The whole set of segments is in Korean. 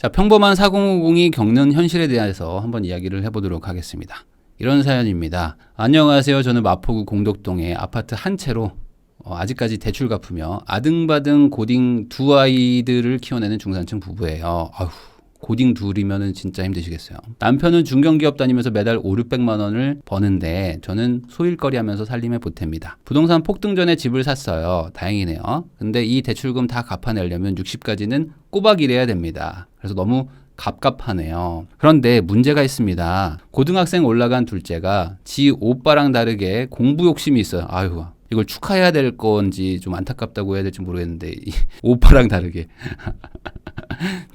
자, 평범한 4050이 겪는 현실에 대해서 한번 이야기를 해보도록 하겠습니다. 이런 사연입니다. 안녕하세요. 저는 마포구 공덕동에 아파트 한 채로 아직까지 대출 갚으며 아등바등 고딩 두 아이들을 키워내는 중산층 부부예요. 아휴, 고딩 둘이면은 진짜 힘드시겠어요. 남편은 중견기업 다니면서 매달 5,600만 원을 버는데 저는 소일거리 하면서 살림에 보탭니다. 부동산 폭등 전에 집을 샀어요. 다행이네요. 근데 이 대출금 다 갚아내려면 60까지는 꼬박 일해야 됩니다. 그래서 너무 갑갑하네요. 그런데 문제가 있습니다. 고등학생 올라간 둘째가 지 오빠랑 다르게 공부 욕심이 있어요. 아유, 이걸 축하해야 될 건지 좀 안타깝다고 해야 될지 모르겠는데 오빠랑 다르게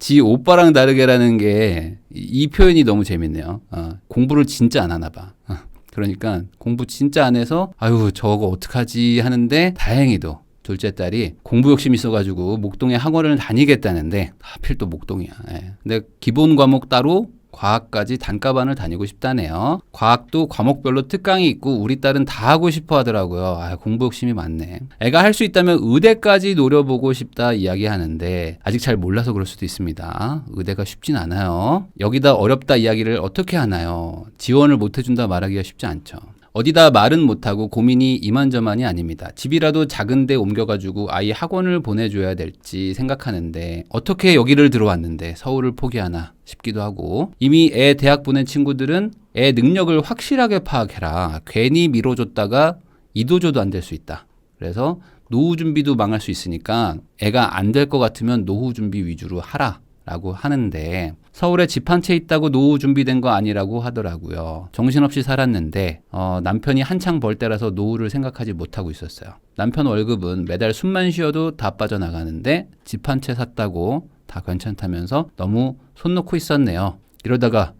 지 오빠랑 다르게라는 게 이 표현이 너무 재밌네요. 공부를 진짜 안 하나 봐. 그러니까 공부 진짜 안 해서 아유 저거 어떡하지 하는데 다행히도 둘째 딸이 공부 욕심이 있어가지고 목동에 학원을 다니겠다는데 하필 또 목동이야. 예. 근데 기본 과목 따로 과학까지 단과반을 다니고 싶다네요. 과학도 과목별로 특강이 있고 우리 딸은 다 하고 싶어 하더라고요. 아, 공부 욕심이 많네. 애가 할 수 있다면 의대까지 노려보고 싶다 이야기하는데 아직 잘 몰라서 그럴 수도 있습니다. 의대가 쉽진 않아요. 여기다 어렵다 이야기를 어떻게 하나요? 지원을 못 해준다 말하기가 쉽지 않죠. 어디다 말은 못하고 고민이 이만저만이 아닙니다. 집이라도 작은 데 옮겨가지고 아이 학원을 보내줘야 될지 생각하는데 어떻게 여기를 들어왔는데 서울을 포기하나 싶기도 하고 이미 애 대학 보낸 친구들은 애 능력을 확실하게 파악해라. 괜히 미뤄줬다가 이도저도 안 될 수 있다. 그래서 노후 준비도 망할 수 있으니까 애가 안 될 것 같으면 노후 준비 위주로 하라. 라고 하는데 서울에 집 한 채 있다고 노후 준비된 거 아니라고 하더라고요. 정신없이 살았는데 남편이 한창 벌 때라서 노후를 생각하지 못하고 있었어요. 남편 월급은 매달 숨만 쉬어도 다 빠져나가는데 집 한 채 샀다고 다 괜찮다면서 너무 손 놓고 있었네요. 이러다가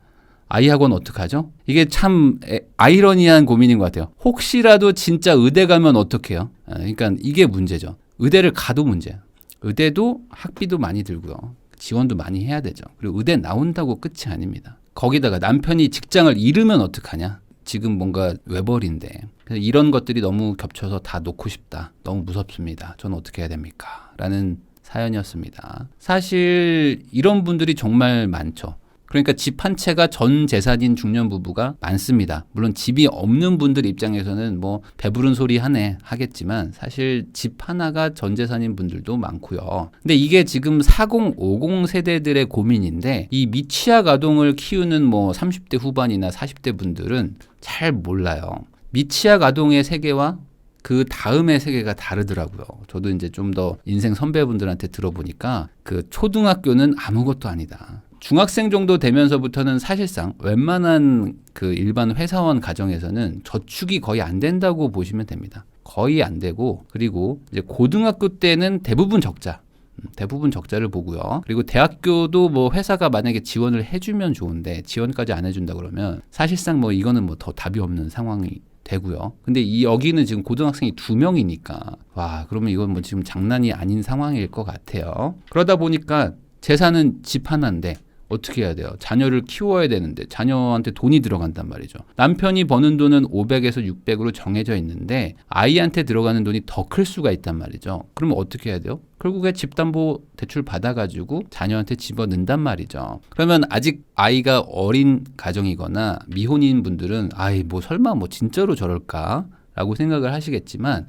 아이 학원 어떡하죠? 이게 참 아이러니한 고민인 것 같아요. 혹시라도 진짜 의대 가면 어떡해요? 그러니까 이게 문제죠. 의대를 가도 문제야. 의대도 학비도 많이 들고요. 지원도 많이 해야 되죠. 그리고 의대 나온다고 끝이 아닙니다. 거기다가 남편이 직장을 잃으면 어떡하냐? 지금 뭔가 외벌인데. 그래서 이런 것들이 너무 겹쳐서 다 놓고 싶다. 너무 무섭습니다. 저는 어떻게 해야 됩니까? 라는 사연이었습니다. 사실 이런 분들이 정말 많죠. 그러니까 집 한 채가 전 재산인 중년 부부가 많습니다. 물론 집이 없는 분들 입장에서는 뭐 배부른 소리 하겠지만 사실 집 하나가 전 재산인 분들도 많고요. 근데 이게 지금 4050 세대들의 고민인데 이 미취학 아동을 키우는 뭐 30대 후반이나 40대 분들은 잘 몰라요. 미취학 아동의 세계와 그 다음의 세계가 다르더라고요. 저도 이제 좀 더 인생 선배분들한테 들어보니까 그 초등학교는 아무것도 아니다. 중학생 정도 되면서부터는 사실상 웬만한 그 일반 회사원 가정에서는 저축이 거의 안 된다고 보시면 됩니다. 거의 안 되고 그리고 이제 고등학교 때는 대부분 적자를 보고요. 그리고 대학교도 뭐 회사가 만약에 지원을 해주면 좋은데 지원까지 안 해준다 그러면 사실상 뭐 이거는 뭐 더 답이 없는 상황이 되고요. 근데 여기는 지금 고등학생이 2명이니까 와 그러면 이건 뭐 지금 장난이 아닌 상황일 것 같아요. 그러다 보니까 재산은 집 하나인데 어떻게 해야 돼요? 자녀를 키워야 되는데 자녀한테 돈이 들어간단 말이죠. 남편이 버는 돈은 500에서 600으로 정해져 있는데 아이한테 들어가는 돈이 더 클 수가 있단 말이죠. 그러면 어떻게 해야 돼요? 결국에 집담보대출 받아가지고 자녀한테 집어넣는단 말이죠. 그러면 아직 아이가 어린 가정이거나 미혼인 분들은 아이 뭐 설마 뭐 진짜로 저럴까? 라고 생각을 하시겠지만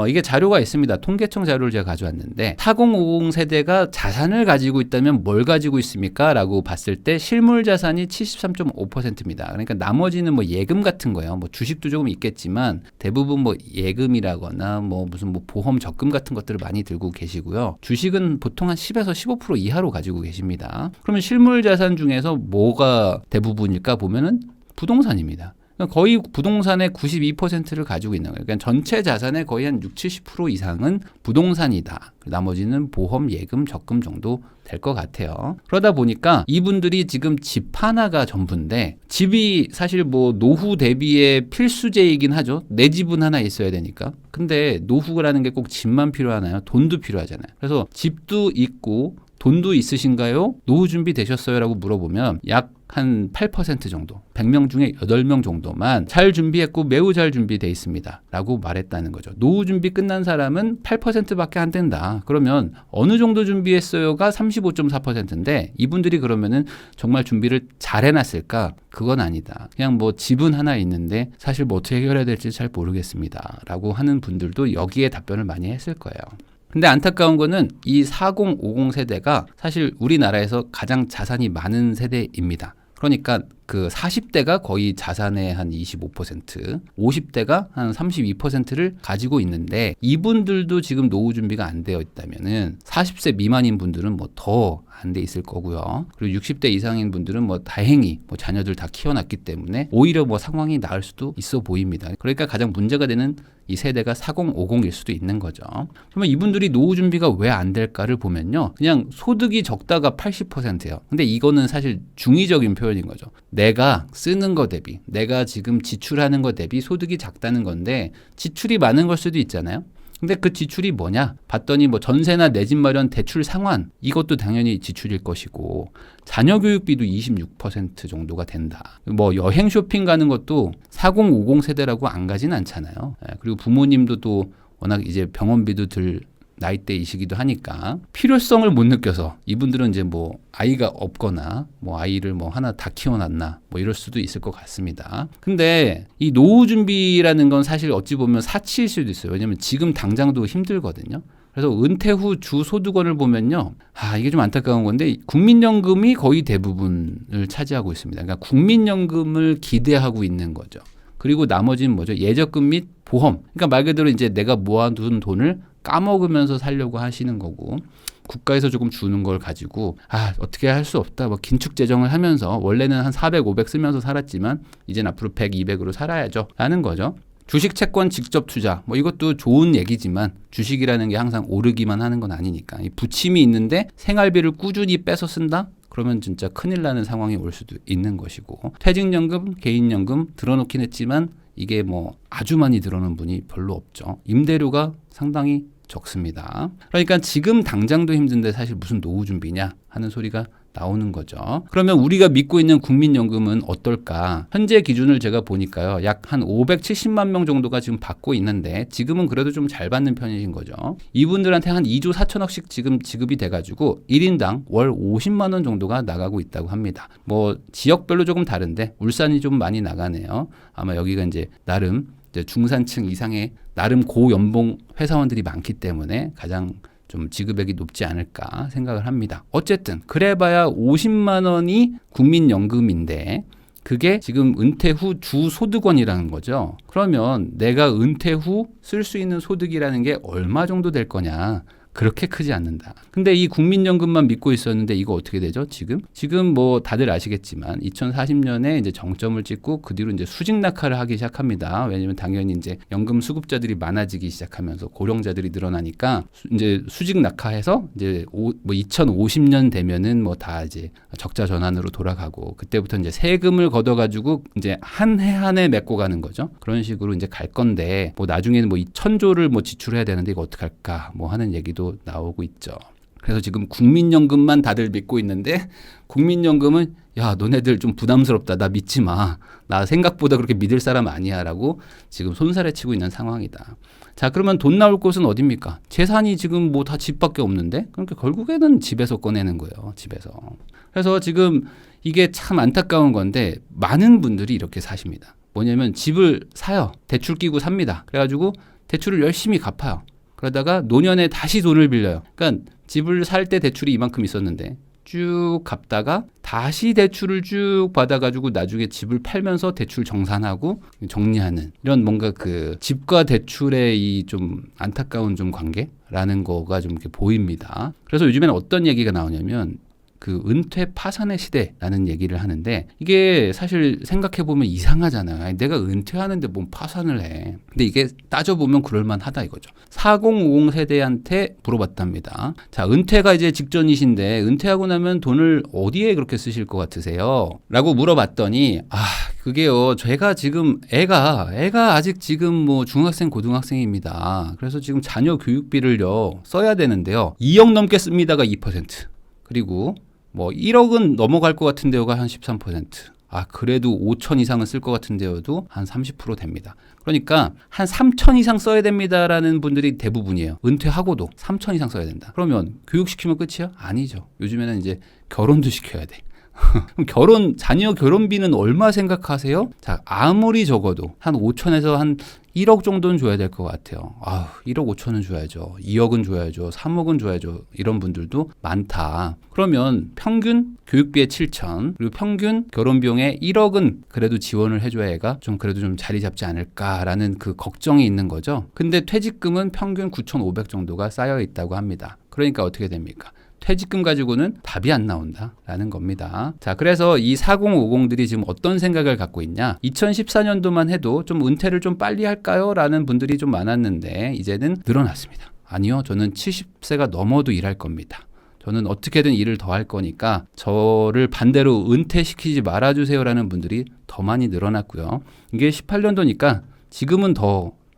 이게 자료가 있습니다. 통계청 자료를 제가 가져왔는데 4050 세대가 자산을 가지고 있다면 뭘 가지고 있습니까? 라고 봤을 때 실물 자산이 73.5%입니다. 그러니까 나머지는 뭐 예금 같은 거예요. 뭐 주식도 조금 있겠지만 대부분 뭐 예금이라거나 뭐 무슨 뭐 보험 적금 같은 것들을 많이 들고 계시고요. 주식은 보통 한 10에서 15% 이하로 가지고 계십니다. 그러면 실물 자산 중에서 뭐가 대부분일까 보면은 부동산입니다. 거의 부동산의 92%를 가지고 있는 거예요. 그러니까 전체 자산의 거의 한 60, 70% 이상은 부동산이다. 나머지는 보험, 예금, 적금 정도 될 것 같아요. 그러다 보니까 이분들이 지금 집 하나가 전부인데 집이 사실 뭐 노후 대비의 필수제이긴 하죠. 내 집은 하나 있어야 되니까. 근데 노후라는 게 꼭 집만 필요하나요? 돈도 필요하잖아요. 그래서 집도 있고 돈도 있으신가요? 노후 준비 되셨어요? 라고 물어보면 약 한 8% 정도, 100명 중에 8명 정도만 잘 준비했고 매우 잘 준비되어 있습니다 라고 말했다는 거죠. 노후 준비 끝난 사람은 8%밖에 안 된다. 그러면 어느 정도 준비했어요가 35.4%인데 이분들이 그러면은 정말 준비를 잘 해놨을까? 그건 아니다. 그냥 뭐 집은 하나 있는데 사실 뭐 어떻게 해결해야 될지 잘 모르겠습니다 라고 하는 분들도 여기에 답변을 많이 했을 거예요. 근데 안타까운 거는 이 4050 세대가 사실 우리나라에서 가장 자산이 많은 세대입니다. 그러니까 그 40대가 거의 자산의 한 25%, 50대가 한 32%를 가지고 있는데 이분들도 지금 노후 준비가 안 되어 있다면은 40세 미만인 분들은 뭐 더 안 돼 있을 거고요. 그리고 60대 이상인 분들은 뭐 다행히 뭐 자녀들 다 키워놨기 때문에 오히려 뭐 상황이 나을 수도 있어 보입니다. 그러니까 가장 문제가 되는 이 세대가 4050일 수도 있는 거죠. 그러면 이분들이 노후 준비가 왜 안 될까를 보면요. 그냥 소득이 적다가 80%예요. 근데 이거는 사실 중의적인 표현인 거죠. 내가 쓰는 거 대비, 내가 지금 지출하는 거 대비 소득이 작다는 건데 지출이 많은 걸 수도 있잖아요. 근데 그 지출이 뭐냐? 봤더니 뭐 전세나 내 집 마련 대출 상환 이것도 당연히 지출일 것이고 자녀 교육비도 26% 정도가 된다. 뭐 여행 쇼핑 가는 것도 4050 세대라고 안 가진 않잖아요. 그리고 부모님도 또 워낙 이제 병원비도 들 나이대이시기도 하니까 필요성을 못 느껴서 이분들은 이제 뭐 아이가 없거나 뭐 아이를 뭐 하나 다 키워놨나 뭐 이럴 수도 있을 것 같습니다. 근데 이 노후 준비라는 건 사실 어찌 보면 사치일 수도 있어요. 왜냐면 지금 당장도 힘들거든요. 그래서 은퇴 후 주소득원을 보면요. 이게 좀 안타까운 건데 국민연금이 거의 대부분을 차지하고 있습니다. 그러니까 국민연금을 기대하고 있는 거죠. 그리고 나머지는 뭐죠? 예적금 및 보험. 그러니까 말 그대로 이제 내가 모아둔 돈을 까먹으면서 살려고 하시는 거고 국가에서 조금 주는 걸 가지고 어떻게 할 수 없다. 뭐 긴축 재정을 하면서 원래는 한 400, 500 쓰면서 살았지만 이젠 앞으로 100, 200으로 살아야죠. 라는 거죠. 주식 채권 직접 투자 뭐 이것도 좋은 얘기지만 주식이라는 게 항상 오르기만 하는 건 아니니까 이 부침이 있는데 생활비를 꾸준히 빼서 쓴다? 그러면 진짜 큰일 나는 상황이 올 수도 있는 것이고 퇴직연금, 개인연금 들어놓긴 했지만 이게 뭐 아주 많이 들어놓은 분이 별로 없죠. 임대료가 상당히 적습니다. 그러니까 지금 당장도 힘든데 사실 무슨 노후 준비냐 하는 소리가 나오는 거죠. 그러면 우리가 믿고 있는 국민연금은 어떨까? 현재 기준을 제가 보니까요. 약 한 570만 명 정도가 지금 받고 있는데 지금은 그래도 좀 잘 받는 편이신 거죠. 이분들한테 한 2조 4천억씩 지금 지급이 돼가지고 1인당 월 50만 원 정도가 나가고 있다고 합니다. 뭐 지역별로 조금 다른데 울산이 좀 많이 나가네요. 아마 여기가 이제 나름 이제 중산층 이상의 나름 고연봉 회사원들이 많기 때문에 가장 좀 지급액이 높지 않을까 생각을 합니다. 어쨌든 그래봐야 50만 원이 국민연금인데 그게 지금 은퇴 후 주소득원이라는 거죠. 그러면 내가 은퇴 후 쓸 수 있는 소득이라는 게 얼마 정도 될 거냐. 그렇게 크지 않는다. 근데 이 국민연금만 믿고 있었는데 이거 어떻게 되죠? 지금 뭐 다들 아시겠지만 2040년에 이제 정점을 찍고 그 뒤로 이제 수직 낙하를 하기 시작합니다. 왜냐면 당연히 이제 연금 수급자들이 많아지기 시작하면서 고령자들이 늘어나니까 이제 수직 낙하해서 이제 뭐 2050년 되면은 뭐 다 이제 적자 전환으로 돌아가고 그때부터 이제 세금을 걷어가지고 이제 한 해 한 해 메꿔 가는 거죠. 그런 식으로 이제 갈 건데 뭐 나중에는 뭐 1,000조를 뭐 지출해야 되는데 이거 어떡할까 뭐 하는 얘기도 나오고 있죠. 그래서 지금 국민연금만 다들 믿고 있는데 국민연금은 야 너네들 좀 부담스럽다. 나 믿지 마. 나 생각보다 그렇게 믿을 사람 아니야 라고 지금 손살에 치고 있는 상황이다. 자 그러면 돈 나올 곳은 어딥니까? 재산이 지금 뭐 다 집밖에 없는데 그러니까 결국에는 집에서 꺼내는 거예요. 집에서. 그래서 지금 이게 참 안타까운 건데 많은 분들이 이렇게 사십니다. 뭐냐면 집을 사요. 대출 끼고 삽니다. 그래가지고 대출을 열심히 갚아요. 그러다가 노년에 다시 돈을 빌려요. 그러니까 집을 살 때 대출이 이만큼 있었는데 쭉 갚다가 다시 대출을 쭉 받아가지고 나중에 집을 팔면서 대출 정산하고 정리하는 이런 뭔가 그 집과 대출의 이 좀 안타까운 좀 관계라는 거가 좀 이렇게 보입니다. 그래서 요즘에는 어떤 얘기가 나오냐면 그 은퇴 파산의 시대라는 얘기를 하는데 이게 사실 생각해보면 이상하잖아요. 아니, 내가 은퇴하는데 뭔 파산을 해. 근데 이게 따져보면 그럴만하다 이거죠. 4050 세대한테 물어봤답니다. 자, 은퇴가 이제 직전이신데 은퇴하고 나면 돈을 어디에 그렇게 쓰실 것 같으세요? 라고 물어봤더니 그게요. 제가 지금 애가 아직 지금 뭐 중학생 고등학생입니다. 그래서 지금 자녀 교육비를요 써야 되는데요. 2억 넘게 씁니다가 2%. 그리고 뭐 1억은 넘어갈 것 같은 데요가 한 13%. 그래도 5천 이상은 쓸 것 같은 데여도 한 30% 됩니다. 그러니까 한 3천 이상 써야 됩니다라는 분들이 대부분이에요. 은퇴하고도 3천 이상 써야 된다. 그러면 교육시키면 끝이야? 아니죠. 요즘에는 이제 결혼도 시켜야 돼. 그럼 자녀 결혼비는 얼마 생각하세요? 자, 아무리 적어도 한 5천에서 한 1억 정도는 줘야 될 것 같아요. 1억 5천은 줘야죠. 2억은 줘야죠. 3억은 줘야죠. 이런 분들도 많다. 그러면 평균 교육비에 7천, 그리고 평균 결혼비용에 1억은 그래도 지원을 해줘야 애가 좀 그래도 좀 자리 잡지 않을까라는 그 걱정이 있는 거죠. 근데 퇴직금은 평균 9,500 정도가 쌓여 있다고 합니다. 그러니까 어떻게 됩니까? 퇴직금 가지고는 답이 안 나온다라는 겁니다. 자, 그래서 이 4050들이 지금 어떤 생각을 갖고 있냐? 2014년도만 해도 좀 은퇴를 좀 빨리 할까요? 라는 분들이 좀 많았는데 이제는 늘어났습니다. 아니요, 저는 70세가 넘어도 일할 겁니다. 저는 어떻게든 일을 더 할 거니까 저를 반대로 은퇴시키지 말아주세요라는 분들이 더 많이 늘어났고요. 이게 18년도니까 지금은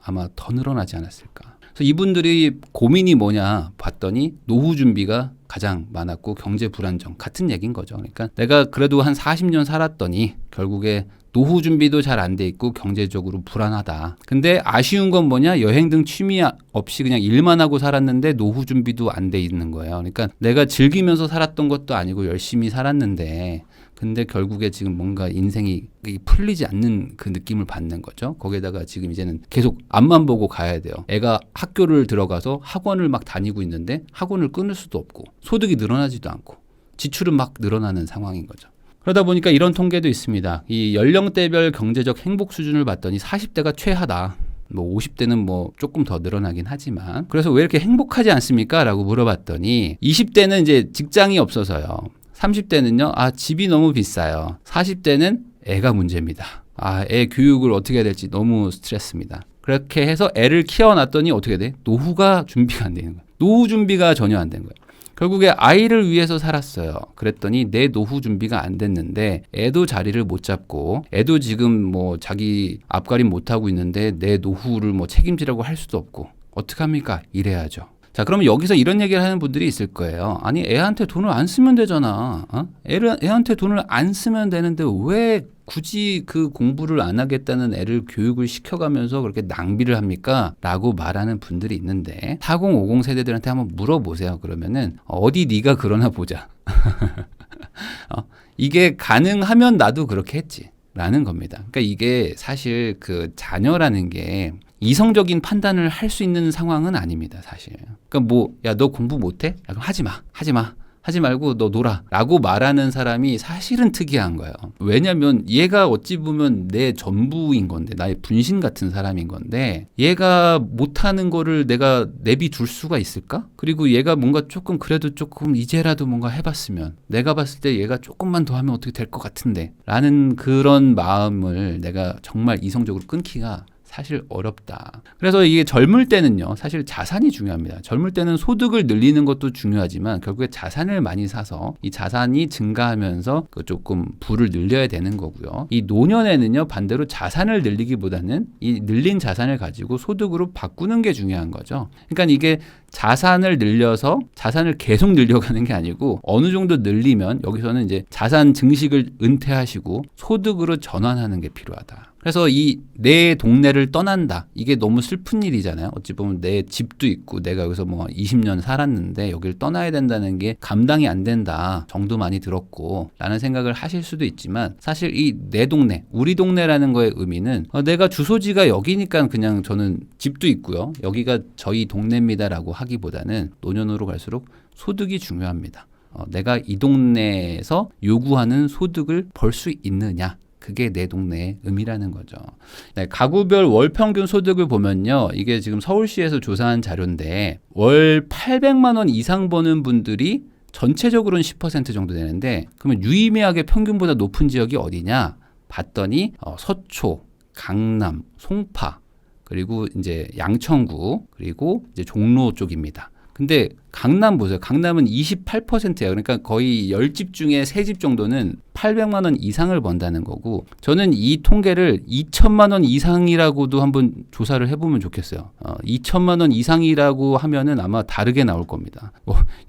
아마 더 늘어나지 않았을까. 그래서 이분들이 고민이 뭐냐 봤더니 노후 준비가 가장 많았고 경제 불안정 같은 얘기인 거죠. 그러니까 내가 그래도 한 40년 살았더니 결국에 노후 준비도 잘 안 돼 있고 경제적으로 불안하다. 근데 아쉬운 건 뭐냐? 여행 등 취미 없이 그냥 일만 하고 살았는데 노후 준비도 안 돼 있는 거예요. 그러니까 내가 즐기면서 살았던 것도 아니고 열심히 살았는데 근데 결국에 지금 뭔가 인생이 풀리지 않는 그 느낌을 받는 거죠. 거기에다가 지금 이제는 계속 앞만 보고 가야 돼요. 애가 학교를 들어가서 학원을 막 다니고 있는데 학원을 끊을 수도 없고 소득이 늘어나지도 않고 지출은 막 늘어나는 상황인 거죠. 그러다 보니까 이런 통계도 있습니다. 이 연령대별 경제적 행복 수준을 봤더니 40대가 최하다. 50대는 조금 더 늘어나긴 하지만 그래서 왜 이렇게 행복하지 않습니까? 라고 물어봤더니 20대는 이제 직장이 없어서요. 30대는요, 집이 너무 비싸요. 40대는 애가 문제입니다. 애 교육을 어떻게 해야 될지 너무 스트레스입니다. 그렇게 해서 애를 키워놨더니 어떻게 돼? 노후가 준비가 안 되는 거예요. 노후 준비가 전혀 안 된 거예요. 결국에 아이를 위해서 살았어요. 그랬더니 내 노후 준비가 안 됐는데 애도 자리를 못 잡고 애도 지금 자기 앞가림 못 하고 있는데 내 노후를 책임지라고 할 수도 없고 어떡합니까? 이래야죠. 자, 그러면 여기서 이런 얘기를 하는 분들이 있을 거예요. 아니, 애한테 돈을 안 쓰면 되잖아. 애한테 돈을 안 쓰면 되는데 왜 굳이 그 공부를 안 하겠다는 애를 교육을 시켜가면서 그렇게 낭비를 합니까? 라고 말하는 분들이 있는데 4050 세대들한테 한번 물어보세요. 그러면은 어디 네가 그러나 보자. 이게 가능하면 나도 그렇게 했지. 라는 겁니다. 그러니까 이게 사실 그 자녀라는 게 이성적인 판단을 할 수 있는 상황은 아닙니다, 사실. 그러니까 야, 너 공부 못해? 야, 그럼 하지 마. 하지 말고 너 놀아. 라고 말하는 사람이 사실은 특이한 거예요. 왜냐면 얘가 어찌 보면 내 전부인 건데, 나의 분신 같은 사람인 건데, 얘가 못하는 거를 내가 내비둘 수가 있을까? 그리고 얘가 뭔가 그래도 조금 이제라도 뭔가 해봤으면, 내가 봤을 때 얘가 조금만 더 하면 어떻게 될 것 같은데, 라는 그런 마음을 내가 정말 이성적으로 끊기가 사실 어렵다. 그래서 이게 젊을 때는요, 사실 자산이 중요합니다. 젊을 때는 소득을 늘리는 것도 중요하지만 결국에 자산을 많이 사서 이 자산이 증가하면서 조금 부를 늘려야 되는 거고요. 이 노년에는요, 반대로 자산을 늘리기보다는 이 늘린 자산을 가지고 소득으로 바꾸는 게 중요한 거죠. 그러니까 이게 자산을 늘려서 자산을 계속 늘려가는 게 아니고 어느 정도 늘리면 여기서는 이제 자산 증식을 은퇴하시고 소득으로 전환하는 게 필요하다. 그래서 내 동네를 떠난다. 이게 너무 슬픈 일이잖아요. 어찌 보면 내 집도 있고 내가 여기서 20년 살았는데 여기를 떠나야 된다는 게 감당이 안 된다. 정도 많이 들었고 라는 생각을 하실 수도 있지만 사실 이 내 동네, 우리 동네라는 거의 의미는 내가 주소지가 여기니까 그냥 저는 집도 있고요. 여기가 저희 동네입니다라고 하기보다는 노년으로 갈수록 소득이 중요합니다. 내가 이 동네에서 요구하는 소득을 벌 수 있느냐. 그게 내 동네의 의미라는 거죠. 네, 가구별 월 평균 소득을 보면요. 이게 지금 서울시에서 조사한 자료인데 월 800만 원 이상 버는 분들이 전체적으로는 10% 정도 되는데 그러면 유의미하게 평균보다 높은 지역이 어디냐? 봤더니 서초, 강남, 송파, 그리고 이제 양천구, 그리고 이제 종로 쪽입니다. 근데 강남 보세요. 강남은 28%예요. 그러니까 거의 10집 중에 3집 정도는 800만 원 이상을 번다는 거고, 저는 이 통계를 2천만 원 이상이라고도 한번 조사를 해보면 좋겠어요. 2천만 원 이상이라고 하면은 아마 다르게 나올 겁니다.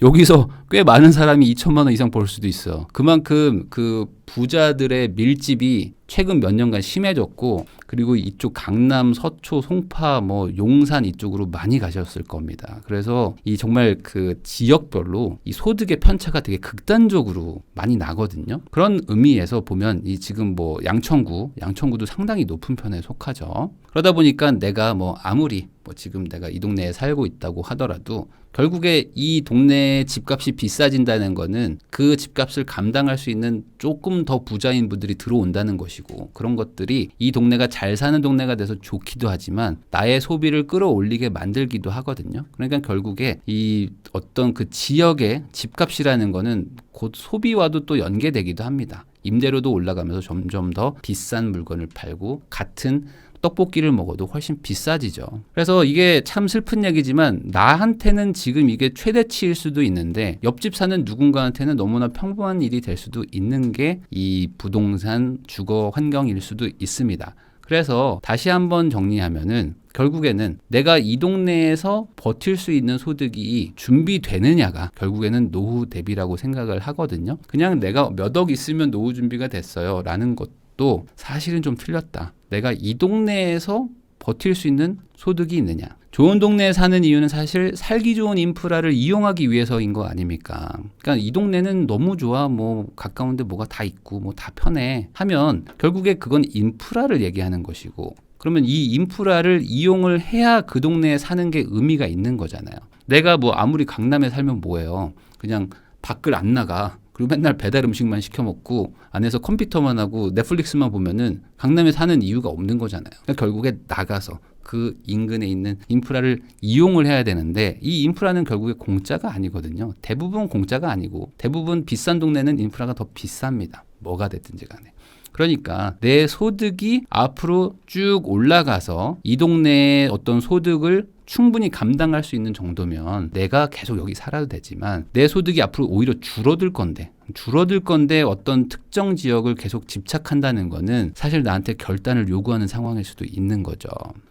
여기서 꽤 많은 사람이 2천만 원 이상 벌 수도 있어. 그만큼 그 부자들의 밀집이 최근 몇 년간 심해졌고, 그리고 이쪽 강남, 서초, 송파, 뭐 용산 이쪽으로 많이 가셨을 겁니다. 그래서 이 정말 그 지역별로 이 소득의 편차가 되게 극단적으로 많이 나거든요. 그런 의미에서 보면 이 지금 뭐 양천구도 상당히 높은 편에 속하죠. 그러다 보니까 내가 뭐 아무리 뭐 지금 내가 이 동네에 살고 있다고 하더라도 결국에 이 동네의 집값이 비싸진다는 거는 그 집값을 감당할 수 있는 조금 더 부자인 분들이 들어온다는 것이고, 그런 것들이 이 동네가 잘 사는 동네가 돼서 좋기도 하지만 나의 소비를 끌어올리게 만들기도 하거든요. 그러니까 결국에 이 어떤 그 지역의 집값이라는 거는 곧 소비와도 또 연계되기도 합니다. 임대료도 올라가면서 점점 더 비싼 물건을 팔고 같은 떡볶이를 먹어도 훨씬 비싸지죠. 그래서 이게 참 슬픈 얘기지만 나한테는 지금 이게 최대치일 수도 있는데 옆집 사는 누군가한테는 너무나 평범한 일이 될 수도 있는 게 이 부동산 주거 환경일 수도 있습니다. 그래서 다시 한번 정리하면은 결국에는 내가 이 동네에서 버틸 수 있는 소득이 준비되느냐가 결국에는 노후 대비라고 생각을 하거든요. 그냥 내가 몇 억 있으면 노후 준비가 됐어요 라는 것도 사실은 좀 틀렸다. 내가 이 동네에서 버틸 수 있는 소득이 있느냐. 좋은 동네에 사는 이유는 사실 살기 좋은 인프라를 이용하기 위해서인 거 아닙니까? 그러니까 이 동네는 너무 좋아, 뭐 가까운데 뭐가 다 있고 뭐 다 편해 하면 결국에 그건 인프라를 얘기하는 것이고, 그러면 이 인프라를 이용을 해야 그 동네에 사는 게 의미가 있는 거잖아요. 내가 뭐 아무리 강남에 살면 뭐예요? 그냥 밖을 안 나가. 그리고 맨날 배달 음식만 시켜 먹고 안에서 컴퓨터만 하고 넷플릭스만 보면은 강남에 사는 이유가 없는 거잖아요. 그러니까 결국에 나가서 그 인근에 있는 인프라를 이용을 해야 되는데, 이 인프라는 결국에 공짜가 아니거든요. 대부분 공짜가 아니고 대부분 비싼 동네는 인프라가 더 비쌉니다. 뭐가 됐든지 간에. 그러니까 내 소득이 앞으로 쭉 올라가서 이 동네의 어떤 소득을 충분히 감당할 수 있는 정도면 내가 계속 여기 살아도 되지만, 내 소득이 앞으로 오히려 줄어들 건데 어떤 특정 지역을 계속 집착한다는 거는 사실 나한테 결단을 요구하는 상황일 수도 있는 거죠.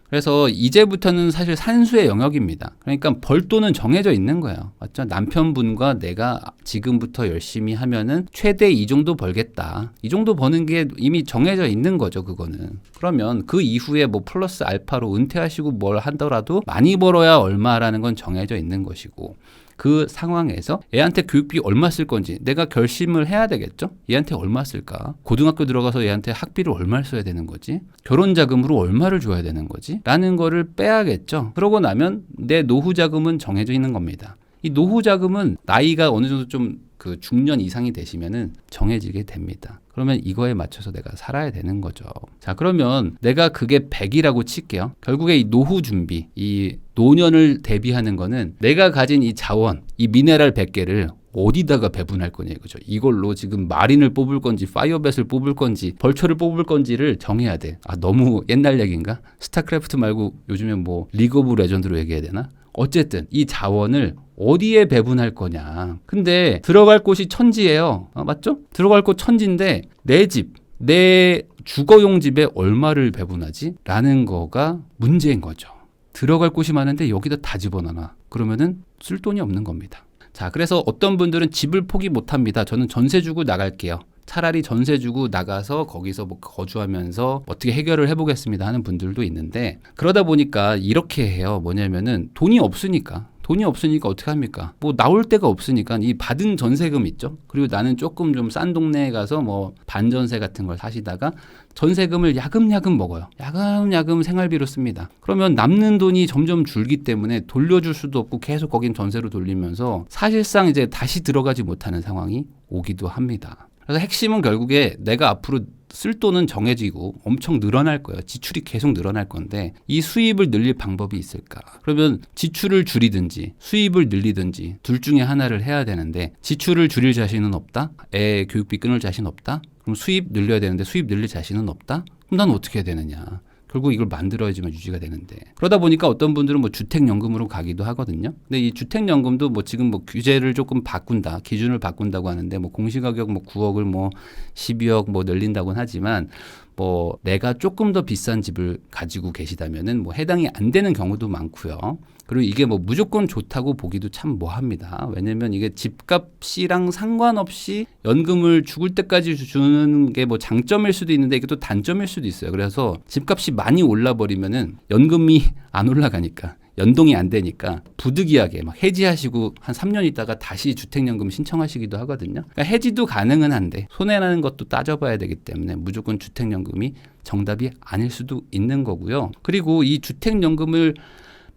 그래서 이제부터는 사실 산수의 영역입니다. 그러니까 벌돈은 정해져 있는 거예요. 맞죠? 남편분과 내가 지금부터 열심히 하면은 최대 이 정도 벌겠다. 이 정도 버는 게 이미 정해져 있는 거죠, 그거는. 그러면 그 이후에 뭐 플러스 알파로 은퇴하시고 뭘 하더라도 많이 벌어야 얼마라는 건 정해져 있는 것이고, 그 상황에서 애한테 교육비 얼마 쓸 건지 내가 결심을 해야 되겠죠? 얘한테 얼마 쓸까? 고등학교 들어가서 얘한테 학비를 얼마를 써야 되는 거지? 결혼 자금으로 얼마를 줘야 되는 거지? 라는 거를 빼야겠죠? 그러고 나면 내 노후 자금은 정해져 있는 겁니다. 이 노후 자금은 나이가 어느 정도 좀 그 중년 이상이 되시면은 정해지게 됩니다. 그러면 이거에 맞춰서 내가 살아야 되는 거죠. 자, 그러면 내가 그게 100이라고 칠게요. 결국에 이 노후 준비, 이 노년을 대비하는 거는 내가 가진 이 자원, 이 미네랄 100개를 어디다가 배분할 거냐 이거죠. 이걸로 지금 마린을 뽑을 건지 파이어뱃을 뽑을 건지 벌초를 뽑을 건지를 정해야 돼. 아, 너무 옛날 얘기인가? 스타크래프트 말고 요즘엔 뭐 리그 오브 레전드로 얘기해야 되나? 어쨌든 이 자원을 어디에 배분할 거냐. 근데 들어갈 곳이 천지예요. 맞죠? 들어갈 곳 천지인데 내 집, 내 주거용 집에 얼마를 배분하지? 라는 거가 문제인 거죠. 들어갈 곳이 많은데 여기다 다 집어넣어. 그러면은 쓸 돈이 없는 겁니다. 자, 그래서 어떤 분들은 집을 포기 못 합니다. 저는 전세 주고 나갈게요. 차라리 전세 주고 나가서 거기서 뭐 거주하면서 어떻게 해결을 해보겠습니다 하는 분들도 있는데, 그러다 보니까 이렇게 해요. 뭐냐면은 돈이 없으니까 어떻게 합니까? 뭐 나올 데가 없으니까 이 받은 전세금 있죠. 그리고 나는 조금 좀 싼 동네에 가서 뭐 반전세 같은 걸 사시다가 전세금을 야금야금 먹어요. 야금야금 생활비로 씁니다. 그러면 남는 돈이 점점 줄기 때문에 돌려줄 수도 없고 계속 거긴 전세로 돌리면서 사실상 이제 다시 들어가지 못하는 상황이 오기도 합니다. 그래서 핵심은 결국에 내가 앞으로 쓸 돈은 정해지고 엄청 늘어날 거예요. 지출이 계속 늘어날 건데 이 수입을 늘릴 방법이 있을까? 그러면 지출을 줄이든지 수입을 늘리든지 둘 중에 하나를 해야 되는데, 지출을 줄일 자신은 없다? 애 교육비 끊을 자신 없다? 그럼 수입 늘려야 되는데 수입 늘릴 자신은 없다? 그럼 난 어떻게 해야 되느냐? 결국 이걸 만들어야지만 유지가 되는데 그러다 보니까 어떤 분들은 뭐 주택연금으로 가기도 하거든요. 근데 이 주택연금도 뭐 지금 뭐 규제를 조금 바꾼다, 기준을 바꾼다고 하는데 뭐 공시가격 뭐 9억을 뭐 12억 뭐 늘린다고는 하지만 뭐 내가 조금 더 비싼 집을 가지고 계시다면은 뭐 해당이 안 되는 경우도 많고요. 그리고 이게 뭐 무조건 좋다고 보기도 참 뭐합니다. 왜냐면 이게 집값이랑 상관없이 연금을 죽을 때까지 주는 게 뭐 장점일 수도 있는데 이게 또 단점일 수도 있어요. 그래서 집값이 많이 올라 버리면은 연금이 안 올라가니까 연동이 안 되니까 부득이하게 막 해지하시고 한 3년 있다가 다시 주택연금 신청하시기도 하거든요. 그러니까 해지도 가능은 한데 손해라는 것도 따져봐야 되기 때문에 무조건 주택연금이 정답이 아닐 수도 있는 거고요. 그리고 이 주택연금을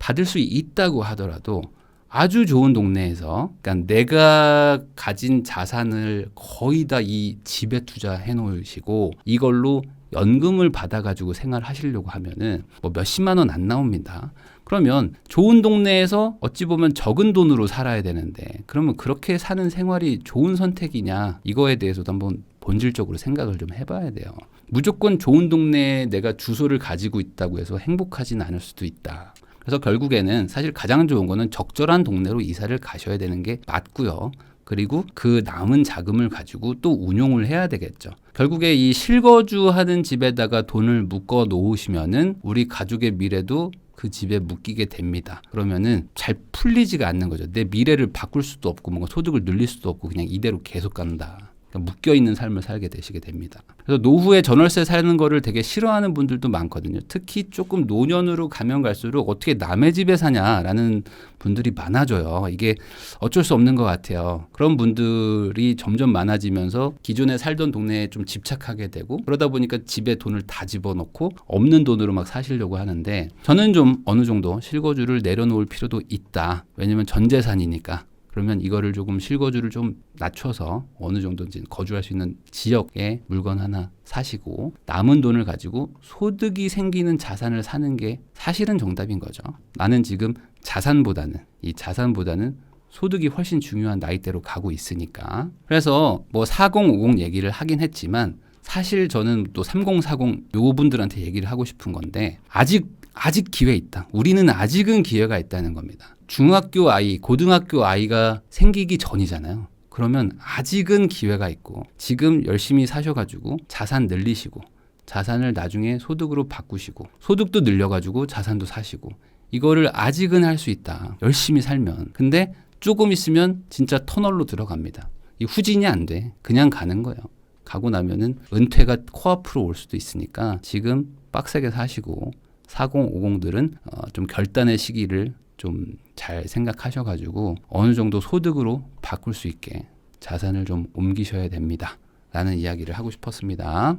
받을 수 있다고 하더라도 아주 좋은 동네에서 그러니까 내가 가진 자산을 거의 다 이 집에 투자해 놓으시고 이걸로 연금을 받아가지고 생활하시려고 하면은 뭐 몇십만 원 안 나옵니다. 그러면 좋은 동네에서 어찌 보면 적은 돈으로 살아야 되는데 그러면 그렇게 사는 생활이 좋은 선택이냐 이거에 대해서도 한번 본질적으로 생각을 좀 해봐야 돼요. 무조건 좋은 동네에 내가 주소를 가지고 있다고 해서 행복하지는 않을 수도 있다. 그래서 결국에는 사실 가장 좋은 거는 적절한 동네로 이사를 가셔야 되는 게 맞고요. 그리고 그 남은 자금을 가지고 또 운용을 해야 되겠죠. 결국에 이 실거주하는 집에다가 돈을 묶어 놓으시면은 우리 가족의 미래도 그 집에 묶이게 됩니다. 그러면은 잘 풀리지가 않는 거죠. 내 미래를 바꿀 수도 없고 뭔가 소득을 늘릴 수도 없고 그냥 이대로 계속 간다. 묶여있는 삶을 살게 되시게 됩니다. 그래서 노후에 전월세 사는 거를 되게 싫어하는 분들도 많거든요. 특히 조금 노년으로 가면 갈수록 어떻게 남의 집에 사냐라는 분들이 많아져요. 이게 어쩔 수 없는 것 같아요. 그런 분들이 점점 많아지면서 기존에 살던 동네에 좀 집착하게 되고 그러다 보니까 집에 돈을 다 집어넣고 없는 돈으로 막 사시려고 하는데 저는 좀 어느 정도 실거주를 내려놓을 필요도 있다. 왜냐면 전 재산이니까. 그러면 이거를 조금 실거주를 좀 낮춰서 어느 정도 이제 거주할 수 있는 지역에 물건 하나 사시고 남은 돈을 가지고 소득이 생기는 자산을 사는 게 사실은 정답인 거죠. 나는 지금 자산보다는 소득이 훨씬 중요한 나이대로 가고 있으니까. 그래서 뭐 4050 얘기를 하긴 했지만 사실 저는 또 3040 요 분들한테 얘기를 하고 싶은 건데 아직 기회 있다. 우리는 아직은 기회가 있다는 겁니다. 중학교 아이, 고등학교 아이가 생기기 전이잖아요. 그러면 아직은 기회가 있고 지금 열심히 사셔가지고 자산 늘리시고 자산을 나중에 소득으로 바꾸시고 소득도 늘려가지고 자산도 사시고 이거를 아직은 할 수 있다. 열심히 살면. 근데 조금 있으면 진짜 터널로 들어갑니다. 이 후진이 안 돼. 그냥 가는 거예요. 가고 나면은 은퇴가 코앞으로 올 수도 있으니까 지금 빡세게 사시고 4050들은 좀 결단의 시기를 좀 잘 생각하셔가지고 어느 정도 소득으로 바꿀 수 있게 자산을 좀 옮기셔야 됩니다. 라는 이야기를 하고 싶었습니다.